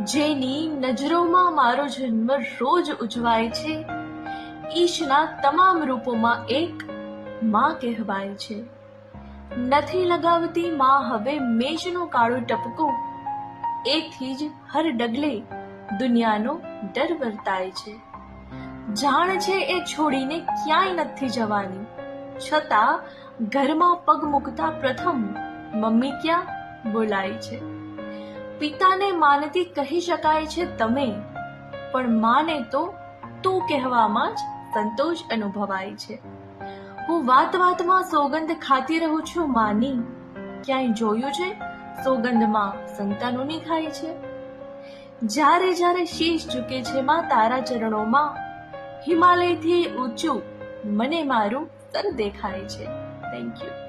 જેની નજરોમાં મારો જન્મ રોજ ઉજવાય છે, ઈશના તમામ રૂપોમાં એક માં કહેવાય છે. નથી લગાવતી માં હવે મેષનું કાળું ટપકું, એથી જ હર ડગલે દુનિયાનો ડર વર્તાય છે. જાણ છે એ છોડીને ક્યાંય નથી જવાની, છતાં ઘરમાં પગ મૂકતા પ્રથમ મમ્મી ક્યાં બોલાય છે. પિતાને માનથી કહી શકાય છે તમે, પણ માને તો તું કહેવામાં જ સંતોષ અનુભવાય છે. હું વાત વાતમાં સોગંદ ખાતી રહું છું માની, ક્યાંય જોયું છે સોગંદમાં સંતાનોની ખાય છે. જ્યારે જ્યારે શીશ ઝૂકે છે માં તારા ચરણોમાં, હિમાલયથી ઊંચું મને મારું સર દેખાય છે. Thank you.